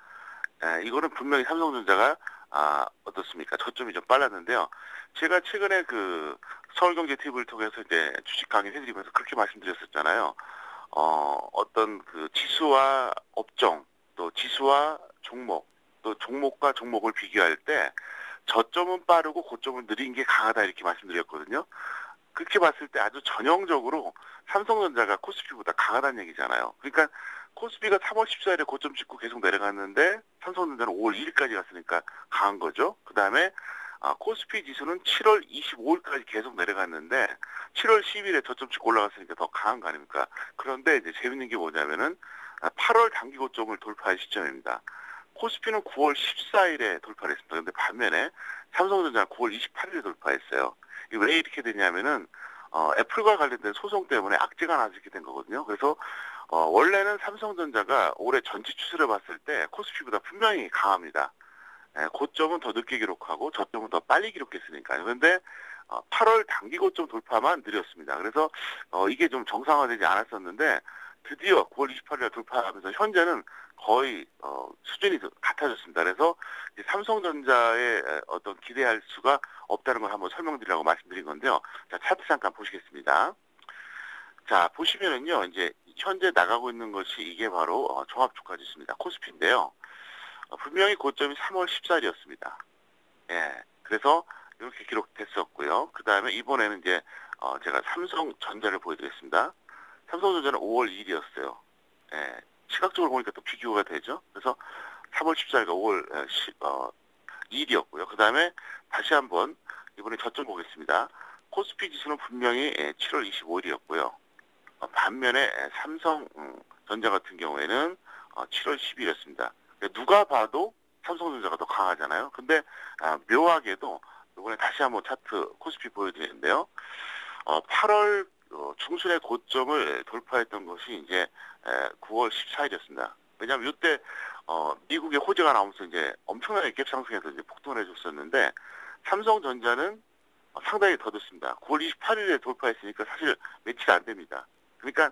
이거는 분명히 삼성전자가 어떻습니까? 저점이 좀 빨랐는데요. 제가 최근에 그 서울경제 TV를 통해서 이제 주식 강의 해드리면서 그렇게 말씀드렸었잖아요. 어떤 그 지수와 업종, 또 지수와 종목, 또 종목과 종목을 비교할 때 저점은 빠르고 고점은 느린 게 강하다 이렇게 말씀드렸거든요. 그렇게 봤을 때 아주 전형적으로 삼성전자가 코스피보다 강하다는 얘기잖아요. 그러니까 코스피가 3월 14일에 고점 찍고 계속 내려갔는데 삼성전자는 5월 2일까지 갔으니까 강한 거죠. 그 다음에 코스피 지수는 7월 25일까지 계속 내려갔는데 7월 10일에 저점 찍고 올라갔으니까 더 강한 거 아닙니까? 그런데 이제 재밌는 게 뭐냐면은 8월 단기 고점을 돌파한 시점입니다. 코스피는 9월 14일에 돌파를 했습니다. 근데 반면에 삼성전자는 9월 28일에 돌파했어요. 이게 왜 이렇게 되냐면은 애플과 관련된 소송 때문에 악재가 나게 된 거거든요. 그래서 원래는 삼성전자가 올해 전체 추세를 봤을 때 코스피보다 분명히 강합니다. 고점은 더 늦게 기록하고 저점은 더 빨리 기록했으니까요. 그런데 8월 단기 고점 돌파만 느렸습니다. 그래서 이게 좀 정상화되지 않았었는데 드디어 9월 28일에 돌파하면서 현재는 거의 수준이 같아졌습니다. 그래서 이제 삼성전자의 어떤 기대할 수가 없다는 걸 한번 설명드리려고 말씀드린 건데요. 자, 차트 잠깐 보시겠습니다. 자, 보시면은요, 이제 현재 나가고 있는 것이 이게 바로 종합주가 지수입니다. 코스피인데요. 분명히 고점이 3월 14일이었습니다. 예, 그래서 이렇게 기록됐었고요. 그 다음에 이번에는 이제 제가 삼성전자를 보여드리겠습니다. 삼성전자는 5월 2일이었어요. 예, 시각적으로 보니까 또 비교가 되죠. 그래서 3월 14일과 5월 2일이었고요. 그 다음에 다시 한번 이번에 저점 보겠습니다. 코스피 지수는 분명히 7월 25일이었고요. 반면에 삼성전자 같은 경우에는 7월 10일이었습니다. 누가 봐도 삼성전자가 더 강하잖아요. 근데 묘하게도 이번에 다시 한번 차트 코스피 보여드리는데요. 8월 중순의 고점을 돌파했던 것이 이제 9월 14일이었습니다. 왜냐하면 이때 미국의 호재가 나오면서 이제 엄청나게 갭 상승해서 이제 폭등을 해줬었는데 삼성전자는 상당히 더 늦습니다. 9월 28일에 돌파했으니까 사실 며칠 안 됩니다. 그러니까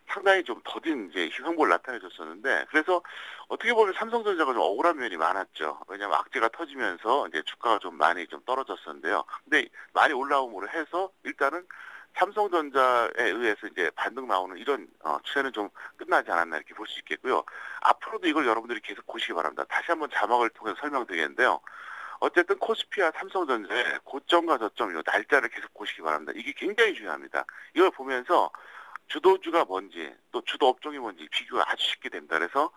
상당히 좀 더딘 이제 형벌을 나타내줬었는데 그래서 어떻게 보면 삼성전자가 좀 억울한 면이 많았죠. 왜냐하면 악재가 터지면서 이제 주가가 좀 많이 좀 떨어졌었는데요. 근데 많이 올라옴으로 해서 일단은 삼성전자에 의해서 이제 반등 나오는 이런 추세는 좀 끝나지 않았나 이렇게 볼 수 있겠고요. 앞으로도 이걸 여러분들이 계속 보시기 바랍니다. 다시 한번 자막을 통해서 설명드리겠는데요. 어쨌든 코스피와 삼성전자의 고점과 저점, 이 날짜를 계속 보시기 바랍니다. 이게 굉장히 중요합니다. 이걸 보면서 주도주가 뭔지 또 주도 업종이 뭔지 비교가 아주 쉽게 됩니다. 그래서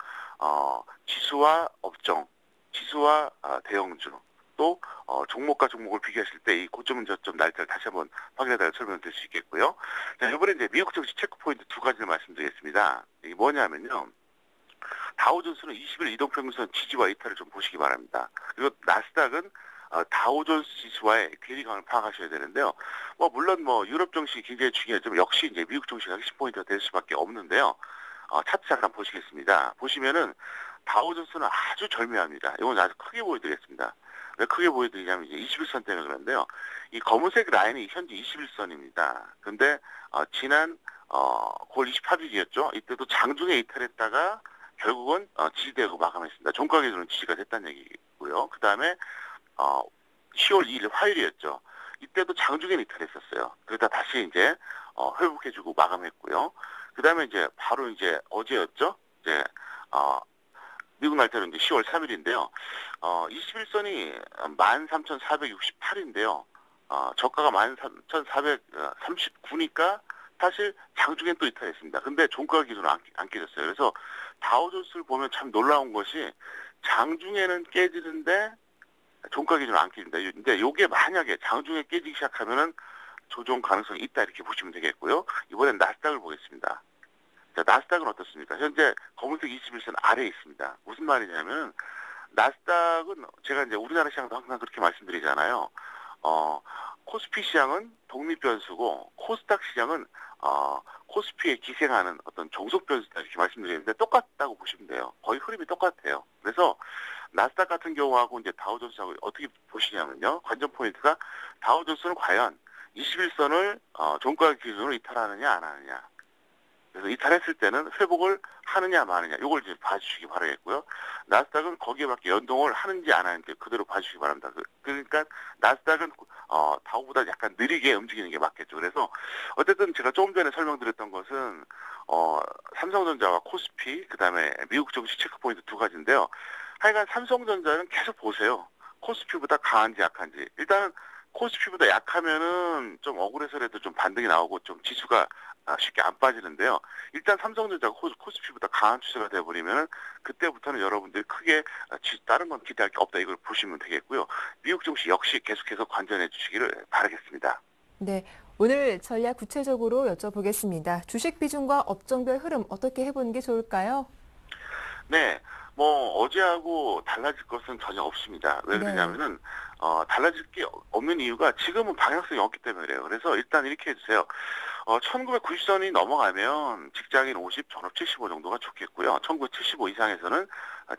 지수와 업종, 지수와 대형주 또 종목과 종목을 비교하실 때 이 고점 저점 날짜를 다시 한번 확인해달라 설명드릴 수 있겠고요. 자, 이번에 이제 미국 증시 체크 포인트 두 가지를 말씀드리겠습니다. 이게 뭐냐면요. 다우존스는 20일 이동평균선 지지와 이탈을 좀 보시기 바랍니다. 그리고 나스닥은 다우존스 지수와의 괴리감을 파악하셔야 되는데요. 물론 유럽 증시 굉장히 중요하지만 역시 이제 미국 증시가 핵심 포인트가 될 수밖에 없는데요. 차트 잠깐 보시겠습니다. 보시면은 다우존스는 아주 절묘합니다. 이건 아주 크게 보여드리겠습니다. 왜 크게 보여드리냐면 이제 21선 때문에 그런데요. 이 검은색 라인이 현재 21선입니다. 근데 지난 9월 28일이었죠. 이때도 장중에 이탈했다가 결국은 지지되고 마감했습니다. 종가 기준은 지지가 됐다는 얘기고요. 그 다음에 10월 2일 화요일이었죠. 이때도 장중에 이탈했었어요. 그러다 다시 이제 회복해주고 마감했고요. 그 다음에 이제 바로 이제 어제였죠. 이제 미국 날짜로 이제 10월 3일인데요. 21선이 13,468인데요. 저가가 13,439니까 사실 장중엔 또 이탈했습니다. 근데 종가 기준은 안 깨졌어요. 그래서 다우존스를 보면 참 놀라운 것이 장중에는 깨지는데 종가 기준은 안 깨진다. 근데 요게 만약에 장중에 깨지기 시작하면은 조정 가능성이 있다 이렇게 보시면 되겠고요. 이번엔 나스닥을 보겠습니다. 자, 나스닥은 어떻습니까? 현재 검은색 21선 아래에 있습니다. 무슨 말이냐면 나스닥은 제가 이제 우리나라 시장도 항상 그렇게 말씀드리잖아요. 코스피 시장은 독립 변수고 코스닥 시장은 코스피에 기생하는 어떤 종속 변수다 이렇게 말씀드리는데 똑같다고 보시면 돼요. 거의 흐름이 똑같아요. 그래서 나스닥 같은 경우하고 이제 다우존스하고 어떻게 보시냐면요. 관전 포인트가 다우존스는 과연 21선을 종가 기준으로 이탈하느냐 안 하느냐. 그래서 이탈했을 때는 회복을 하느냐 마느냐 이걸 이제 봐주시기 바라겠고요. 나스닥은 거기에 맞게 연동을 하는지 안 하는지 그대로 봐주시기 바랍니다. 그러니까 나스닥은 다우보다 약간 느리게 움직이는 게 맞겠죠. 그래서 어쨌든 제가 조금 전에 설명드렸던 것은 삼성전자와 코스피 그다음에 미국 증시 체크포인트 두 가지인데요. 하여간 삼성전자는 계속 보세요. 코스피보다 강한지 약한지. 일단은 코스피보다 약하면은 좀 억울해서라도 좀 반등이 나오고 좀 지수가 쉽게 안 빠지는데요. 일단 삼성전자가 코스피보다 강한 추세가 돼버리면은 그때부터는 여러분들이 크게 다른 건 기대할 게 없다 이걸 보시면 되겠고요. 미국 증시 역시 계속해서 관전해 주시기를 바라겠습니다. 네, 오늘 전략 구체적으로 여쭤보겠습니다. 주식 비중과 업종별 흐름 어떻게 해보는 게 좋을까요? 네, 뭐 어제하고 달라질 것은 전혀 없습니다. 왜 네. 그러냐면은 달라질 게 없는 이유가 지금은 방향성이 없기 때문에 그래요. 그래서 일단 이렇게 해주세요. 1990선이 넘어가면 직장인 50, 전업 75 정도가 좋겠고요. 1975 이상에서는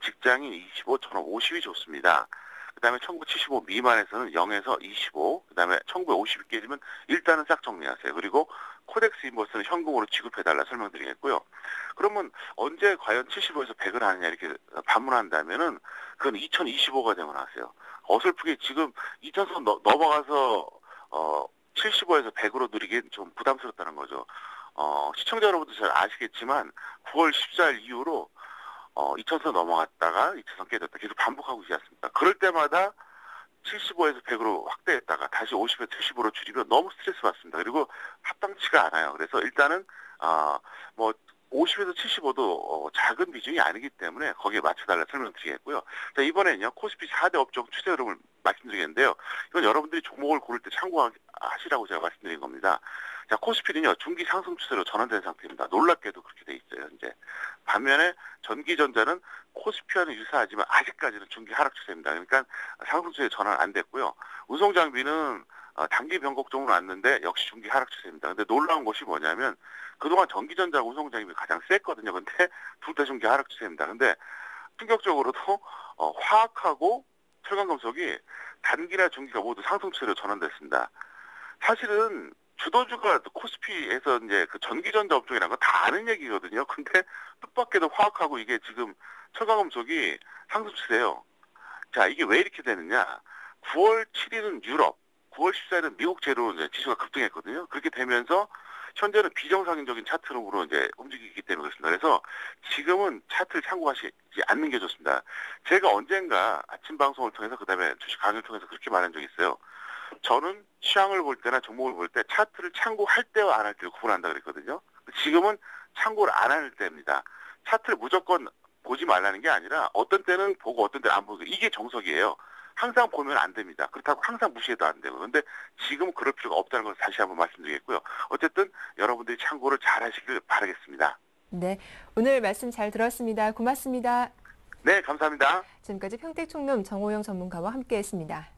직장인 25, 전업 50이 좋습니다. 그 다음에 1975 미만에서는 0에서 25, 그 다음에 1950이 깨지면 일단은 싹 정리하세요. 그리고 코덱스 인버스는 현금으로 지급해달라 설명드리겠고요. 그러면 언제 과연 75에서 100을 하느냐 이렇게 반문한다면은 그건 2025가 되면 하세요. 어설프게 지금 2000선 넘어가서 75에서 100으로 누리기엔 좀 부담스럽다는 거죠. 시청자 여러분도 잘 아시겠지만 9월 14일 이후로 2000선 넘어갔다가 2000선 깨졌다 계속 반복하고 있지 않습니까? 그럴 때마다 75에서 100으로 확대했다가 다시 50에서 75로 줄이면 너무 스트레스 받습니다. 그리고 합당치가 않아요. 그래서 일단은 뭐 50에서 75도 작은 비중이 아니기 때문에 거기에 맞춰달라 설명드리겠고요. 자, 이번에는요 코스피 4대 업종 추세 흐름을 말씀드리겠는데요. 이건 여러분들이 종목을 고를 때 참고하시라고 제가 말씀드린 겁니다. 자, 코스피는요 중기 상승 추세로 전환된 상태입니다. 놀랍게도 그렇게 돼 있어요. 현재 반면에 전기전자는 코스피와는 유사하지만 아직까지는 중기 하락 추세입니다. 그러니까 상승 추세 전환 안 됐고요. 운송장비는 단기 변곡점으로 왔는데 역시 중기 하락 추세입니다. 근데 놀라운 것이 뭐냐면 그동안 전기전자 운송장비 가장 셌거든요. 근데 둘 다 중기 하락 추세입니다. 근데 충격적으로도 화학하고 철강금속이 단기나 중기가 모두 상승 추세로 전환됐습니다. 사실은 주도주가 코스피에서 이제 그 전기전자 업종이라는 건 다 아는 얘기거든요. 근데 뜻밖에도 화학하고 이게 지금 철강금속이 상승 추세예요. 자, 이게 왜 이렇게 되느냐? 9월 7일은 유럽, 9월 14일은 미국 제로 이제 지수가 급등했거든요. 그렇게 되면서 현재는 비정상적인 차트로 이제 움직이기 때문에 그렇습니다. 그래서 지금은 차트를 참고하시지 않는 게 좋습니다. 제가 언젠가 아침 방송을 통해서 그다음에 주식 강의를 통해서 그렇게 말한 적이 있어요. 저는 시황을 볼 때나 종목을 볼 때 차트를 참고할 때와 안 할 때를 구분한다 그랬거든요. 지금은 참고를 안 할 때입니다. 차트를 무조건 보지 말라는 게 아니라 어떤 때는 보고 어떤 때는 안 보고 이게 정석이에요. 항상 보면 안 됩니다. 그렇다고 항상 무시해도 안 되고. 그런데 지금 그럴 필요가 없다는 걸 다시 한번 말씀드리겠고요. 어쨌든 여러분들이 참고를 잘 하시길 바라겠습니다. 네, 오늘 말씀 잘 들었습니다. 고맙습니다. 네, 감사합니다. 지금까지 평택총룸 정호영 전문가와 함께했습니다.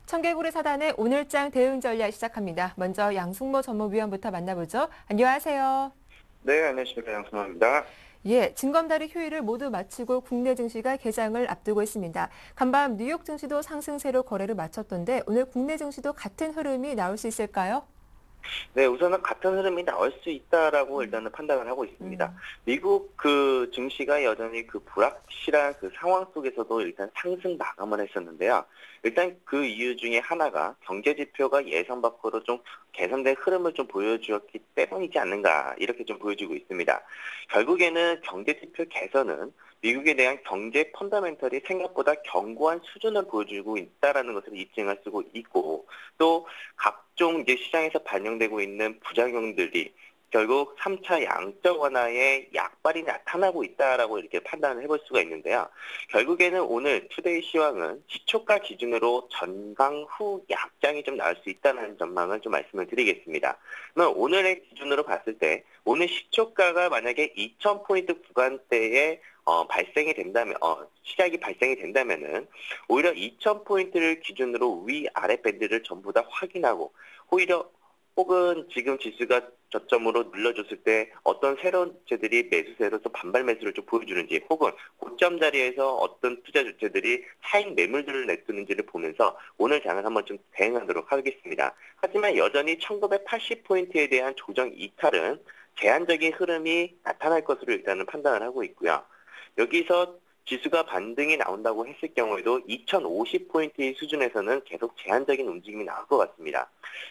청개구리 사단의 오늘장 대응 전략 시작합니다. 먼저 양승모 전무위원부터 만나보죠. 안녕하세요. 네, 안녕하십니까. 양승모입니다. 예, 징검다리 휴일을 모두 마치고 국내 증시가 개장을 앞두고 있습니다. 간밤 뉴욕 증시도 상승세로 거래를 마쳤던데 오늘 국내 증시도 같은 흐름이 나올 수 있을까요? 네, 우선은 같은 흐름이 나올 수 있다라고 일단은 판단을 하고 있습니다. 미국 그 증시가 여전히 그 불확실한 그 상황 속에서도 일단 상승 마감을 했었는데요. 일단 그 이유 중에 하나가 경제 지표가 예상 밖으로 좀 개선된 흐름을 좀 보여주었기 때문이지 않는가 이렇게 좀 보여지고 있습니다. 결국에는 경제 지표 개선은 미국에 대한 경제 펀더멘털이 생각보다 견고한 수준을 보여주고 있다라는 것을 입증할 수 있고 또 각종 이제 시장에서 반영되고 있는 부작용들이 결국 3차 양적 완화의 약발이 나타나고 있다라고 이렇게 판단을 해볼 수가 있는데요. 결국에는 오늘 투데이 시황은 시초가 기준으로 전강 후 약장이 좀 나올 수 있다는 전망을 좀 말씀을 드리겠습니다. 그러면 오늘의 기준으로 봤을 때 오늘 시초가가 만약에 2,000포인트 구간대에 발생이 된다면, 시작이 발생이 된다면은, 오히려 2,000포인트를 기준으로 위아래 밴드를 전부 다 확인하고, 오히려, 혹은 지금 지수가 저점으로 눌러줬을 때 어떤 새로운 주체들이 매수세로서 반발 매수를 좀 보여주는지, 혹은 고점 자리에서 어떤 투자 주체들이 사익 매물들을 내두는지를 보면서 오늘 장을 한번 좀 대응하도록 하겠습니다. 하지만 여전히 1980포인트에 대한 조정 이탈은 제한적인 흐름이 나타날 것으로 일단은 판단을 하고 있고요. 여기서 지수가 반등이 나온다고 했을 경우에도 2050포인트 수준에서는 계속 제한적인 움직임이 나올 것 같습니다.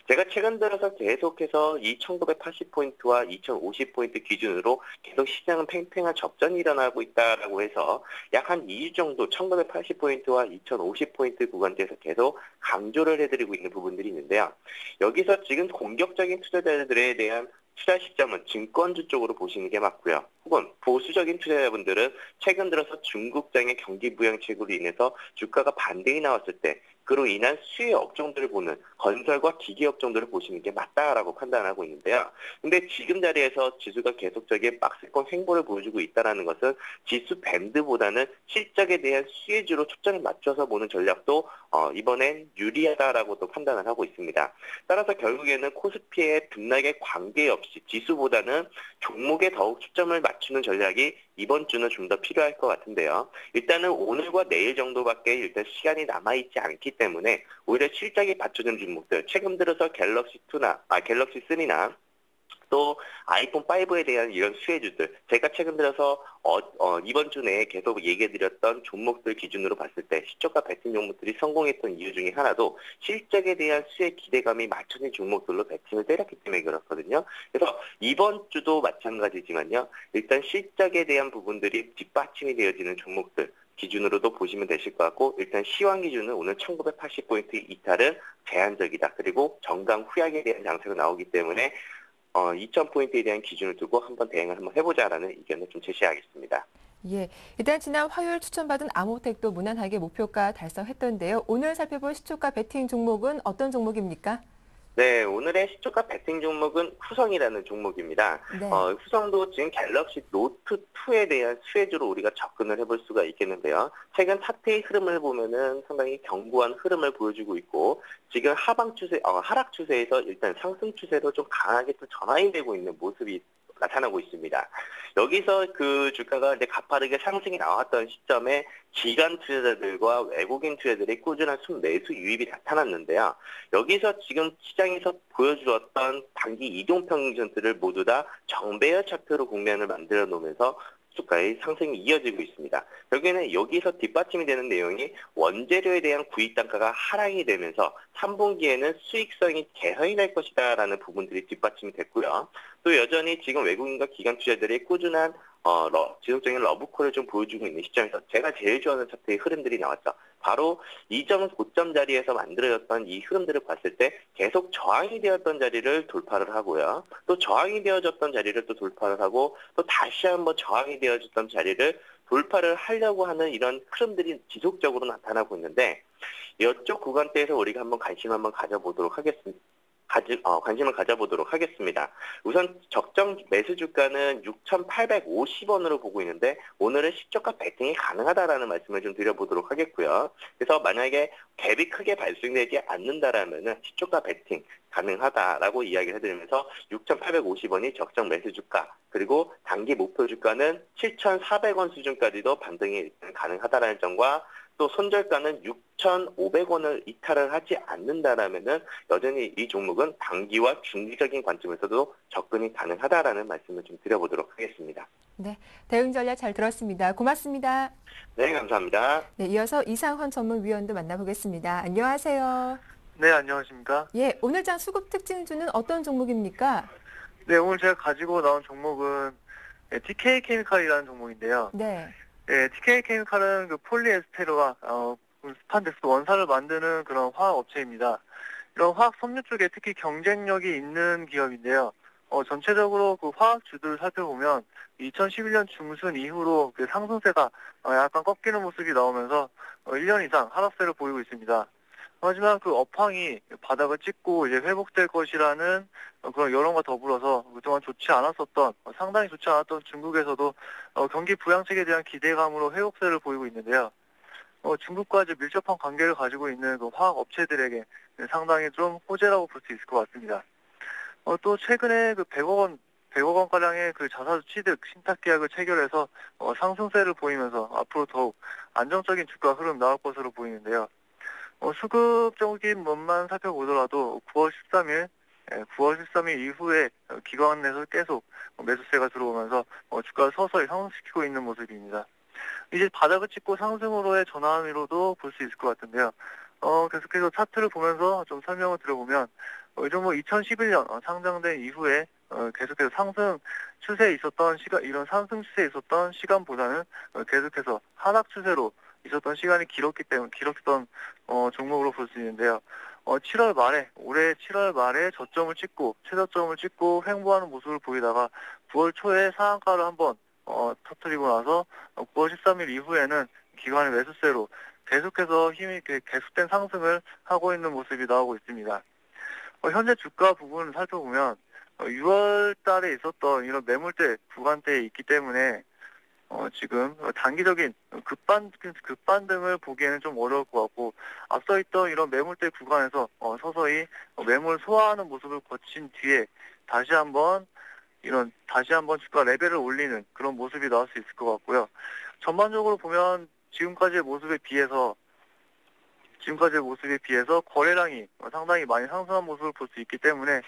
제가 최근 들어서 계속해서 이 1980포인트와 2050포인트 기준으로 계속 시장은 팽팽한 접전이 일어나고 있다라고 해서 약 한 2주 정도 1980포인트와 2050포인트 구간대에서 계속 강조를 해드리고 있는 부분들이 있는데요. 여기서 지금 공격적인 투자자들에 대한 투자 시점은 증권주 쪽으로 보시는 게 맞고요. 혹은 보수적인 투자자분들은 최근 들어서 중국장의 경기 부양책으로 인해서 주가가 반등이 나왔을 때 그로 인한 수혜 업종들을 보는 건설과 기계 업종들을 보시는 게 맞다라고 판단하고 있는데요. 근데 지금 자리에서 지수가 계속적인 박스권 횡보를 보여주고 있다는 것은 지수 밴드보다는 실적에 대한 수혜주로 초점을 맞춰서 보는 전략도 이번엔 유리하다라고도 판단을 하고 있습니다. 따라서 결국에는 코스피의 등락에 관계없이 지수보다는 종목에 더욱 초점을 맞추는 전략이 이번 주는 좀 더 필요할 것 같은데요. 일단은 오늘과 내일 정도밖에 일단 시간이 남아있지 않기 때문에 오히려 실적이 받쳐준 종목들, 최근 들어서 갤럭시 3나 또 아이폰 5에 대한 이런 수혜주들, 제가 최근 들어서 이번 주 내에 계속 얘기해드렸던 종목들 기준으로 봤을 때 시초가 배팅 종목들이 성공했던 이유 중에 하나도 실적에 대한 수혜 기대감이 맞춰진 종목들로 배팅을 때렸기 때문에 그렇거든요. 그래서 이번 주도 마찬가지지만요. 일단 실적에 대한 부분들이 뒷받침이 되어지는 종목들 기준으로도 보시면 되실 것 같고, 일단 시황 기준은 오늘 1980포인트 이탈은 제한적이다. 그리고 정강 후약에 대한 장세가 나오기 때문에 2000포인트에 대한 기준을 두고 한번 대응을 한번 해보자라는 의견을 좀 제시하겠습니다. 예, 일단 지난 화요일 추천받은 아모텍도 무난하게 목표가 달성했던데요. 오늘 살펴볼 시초가 베팅 종목은 어떤 종목입니까? 네, 오늘의 시초가 베팅 종목은 후성이라는 종목입니다. 네. 후성도 지금 갤럭시 노트2에 대한 수혜주로 우리가 접근을 해볼 수가 있겠는데요. 최근 차트의 흐름을 보면은 상당히 견고한 흐름을 보여주고 있고, 지금 하락 추세에서 일단 상승 추세로 좀 강하게 또 전환이 되고 있는 모습이 나타나고 있습니다. 여기서 그 주가가 이제 가파르게 상승이 나왔던 시점에 기관 투자자들과 외국인 투자들의 꾸준한 순매수 유입이 나타났는데요. 여기서 지금 시장에서 보여주었던 단기 이동평균선들을 모두 다 정배열 차트로 국면을 만들어 놓으면서 주가의 상승이 이어지고 있습니다. 결국에는 여기서 뒷받침이 되는 내용이 원재료에 대한 구입 단가가 하락이 되면서 3분기에는 수익성이 개선이 될 것이다라는 부분들이 뒷받침이 됐고요. 또 여전히 지금 외국인과 기관 투자들의 꾸준한 지속적인 러브콜을 좀 보여주고 있는 시점에서 제가 제일 좋아하는 차트의 흐름들이 나왔죠. 바로 이점 고점 자리에서 만들어졌던 이 흐름들을 봤을 때 계속 저항이 되었던 자리를 돌파를 하고요. 또 저항이 되어졌던 자리를 또 돌파를 하고 또 다시 한번 저항이 되어졌던 자리를 돌파를 하려고 하는 이런 흐름들이 지속적으로 나타나고 있는데 이쪽 구간대에서 우리가 한번 관심을 가져보도록 하겠습니다. 관심을 가져보도록 하겠습니다. 우선 적정 매수 주가는 6,850원으로 보고 있는데 오늘은 시초가 베팅이 가능하다라는 말씀을 좀 드려보도록 하겠고요. 그래서 만약에 갭이 크게 발생되지 않는다라면은 시초가 베팅 가능하다라고 이야기를 해드리면서 6,850원이 적정 매수 주가, 그리고 단기 목표 주가는 7,400원 수준까지도 반등이 가능하다라는 점과 또 손절가는 6,500원을 이탈을 하지 않는다라면은 여전히 이 종목은 단기와 중기적인 관점에서도 접근이 가능하다라는 말씀을 좀 드려보도록 하겠습니다. 네, 대응 전략 잘 들었습니다. 고맙습니다. 네, 감사합니다. 네, 이어서 이상헌 전문위원도 만나보겠습니다. 안녕하세요. 네, 안녕하십니까. 예, 오늘장 수급 특징주는 어떤 종목입니까? 네, 오늘 제가 가지고 나온 종목은 TK 케미칼이라는 종목인데요. 네. 네, TK 케미칼은 그 폴리에스테르와 스판덱스 원사를 만드는 그런 화학 업체입니다. 이런 화학 섬유 쪽에 특히 경쟁력이 있는 기업인데요. 전체적으로 그 화학주들을 살펴보면 2011년 중순 이후로 그 상승세가 약간 꺾이는 모습이 나오면서 1년 이상 하락세를 보이고 있습니다. 하지만 그 업황이 바닥을 찍고 이제 회복될 것이라는 그런 여론과 더불어서 그동안 상당히 좋지 않았던 중국에서도 경기 부양책에 대한 기대감으로 회복세를 보이고 있는데요. 중국과 이제 밀접한 관계를 가지고 있는 그 화학 업체들에게 상당히 좀 호재라고 볼 수 있을 것 같습니다. 또 최근에 그 100억 원가량의 그 자사주 취득 신탁 계약을 체결해서 상승세를 보이면서 앞으로 더욱 안정적인 주가 흐름 나올 것으로 보이는데요. 수급적인 것만 살펴보더라도 9월 13일 이후에 기관에서 계속 매수세가 들어오면서 주가를 서서히 상승시키고 있는 모습입니다. 이제 바닥을 찍고 상승으로의 전환으로도 볼 수 있을 것 같은데요. 계속해서 차트를 보면서 좀 설명을 드려보면, 이 종목 2011년 상장된 이후에 계속해서 상승 추세에 있었던 이런 상승 추세에 있었던 시간보다는 계속해서 하락 추세로 있었던 시간이 길었던 종목으로 볼 수 있는데요. 올해 7월 말에 저점을 찍고 최저점을 찍고 횡보하는 모습을 보이다가 9월 초에 상한가를 한번 터뜨리고 나서 9월 13일 이후에는 기관의 매수세로 계속해서 힘이 있게 계속된 상승을 하고 있는 모습이 나오고 있습니다. 현재 주가 부분을 살펴보면 6월 달에 있었던 이런 매물대 구간대에 있기 때문에 지금 단기적인 급반등을 보기에는 좀 어려울 것 같고, 앞서 있던 이런 매물대 구간에서 서서히 매물 소화하는 모습을 거친 뒤에 다시 한번 주가 레벨을 올리는 그런 모습이 나올 수 있을 것 같고요. 전반적으로 보면 지금까지의 모습에 비해서 거래량이 상당히 많이 상승한 모습을 볼 수 있기 때문에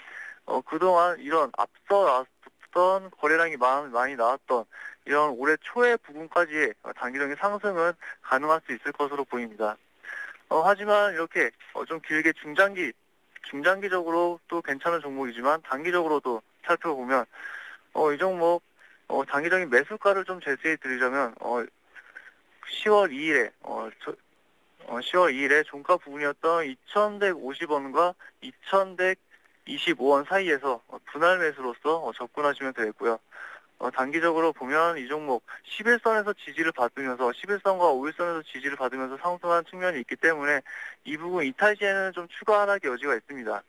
그동안 이런 앞서 나왔던 거래량이 많이 나왔던 이런 올해 초의 부분까지의 단기적인 상승은 가능할 수 있을 것으로 보입니다. 하지만 이렇게 좀 길게 중장기적으로 또 괜찮은 종목이지만 단기적으로도 살펴보면 이 종목 단기적인 매수가를 좀 제시해 드리자면 10월 2일에 종가 부분이었던 2,150원과 2,125원 사이에서 분할 매수로서 접근하시면 되겠고요. 단기적으로 보면 이 종목 11선과 5일선에서 지지를 받으면서 상승한 측면이 있기 때문에 이 부분 이탈 시에는 좀 추가 하락의 여지가 있습니다.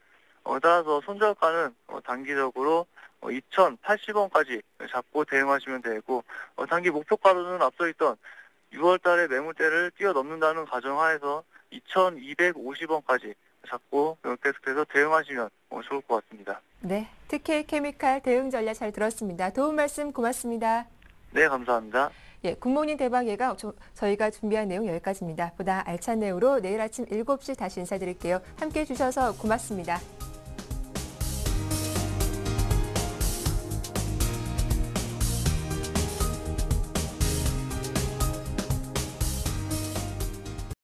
따라서 손절가는 단기적으로 2,080원까지 잡고 대응하시면 되고, 단기 목표가로는 앞서 있던 6월 달에 매물대를 뛰어넘는다는 가정하에서 2,250원까지 잡고 계속해서 대응하시면 좋을 것 같습니다. 네, TK 케미칼 대응 전략 잘 들었습니다. 도움 말씀 고맙습니다. 네, 감사합니다. 예, 굿모닝 대박 예가 저희가 준비한 내용 여기까지입니다. 보다 알찬 내용으로 내일 아침 7시 다시 인사드릴게요. 함께해 주셔서 고맙습니다.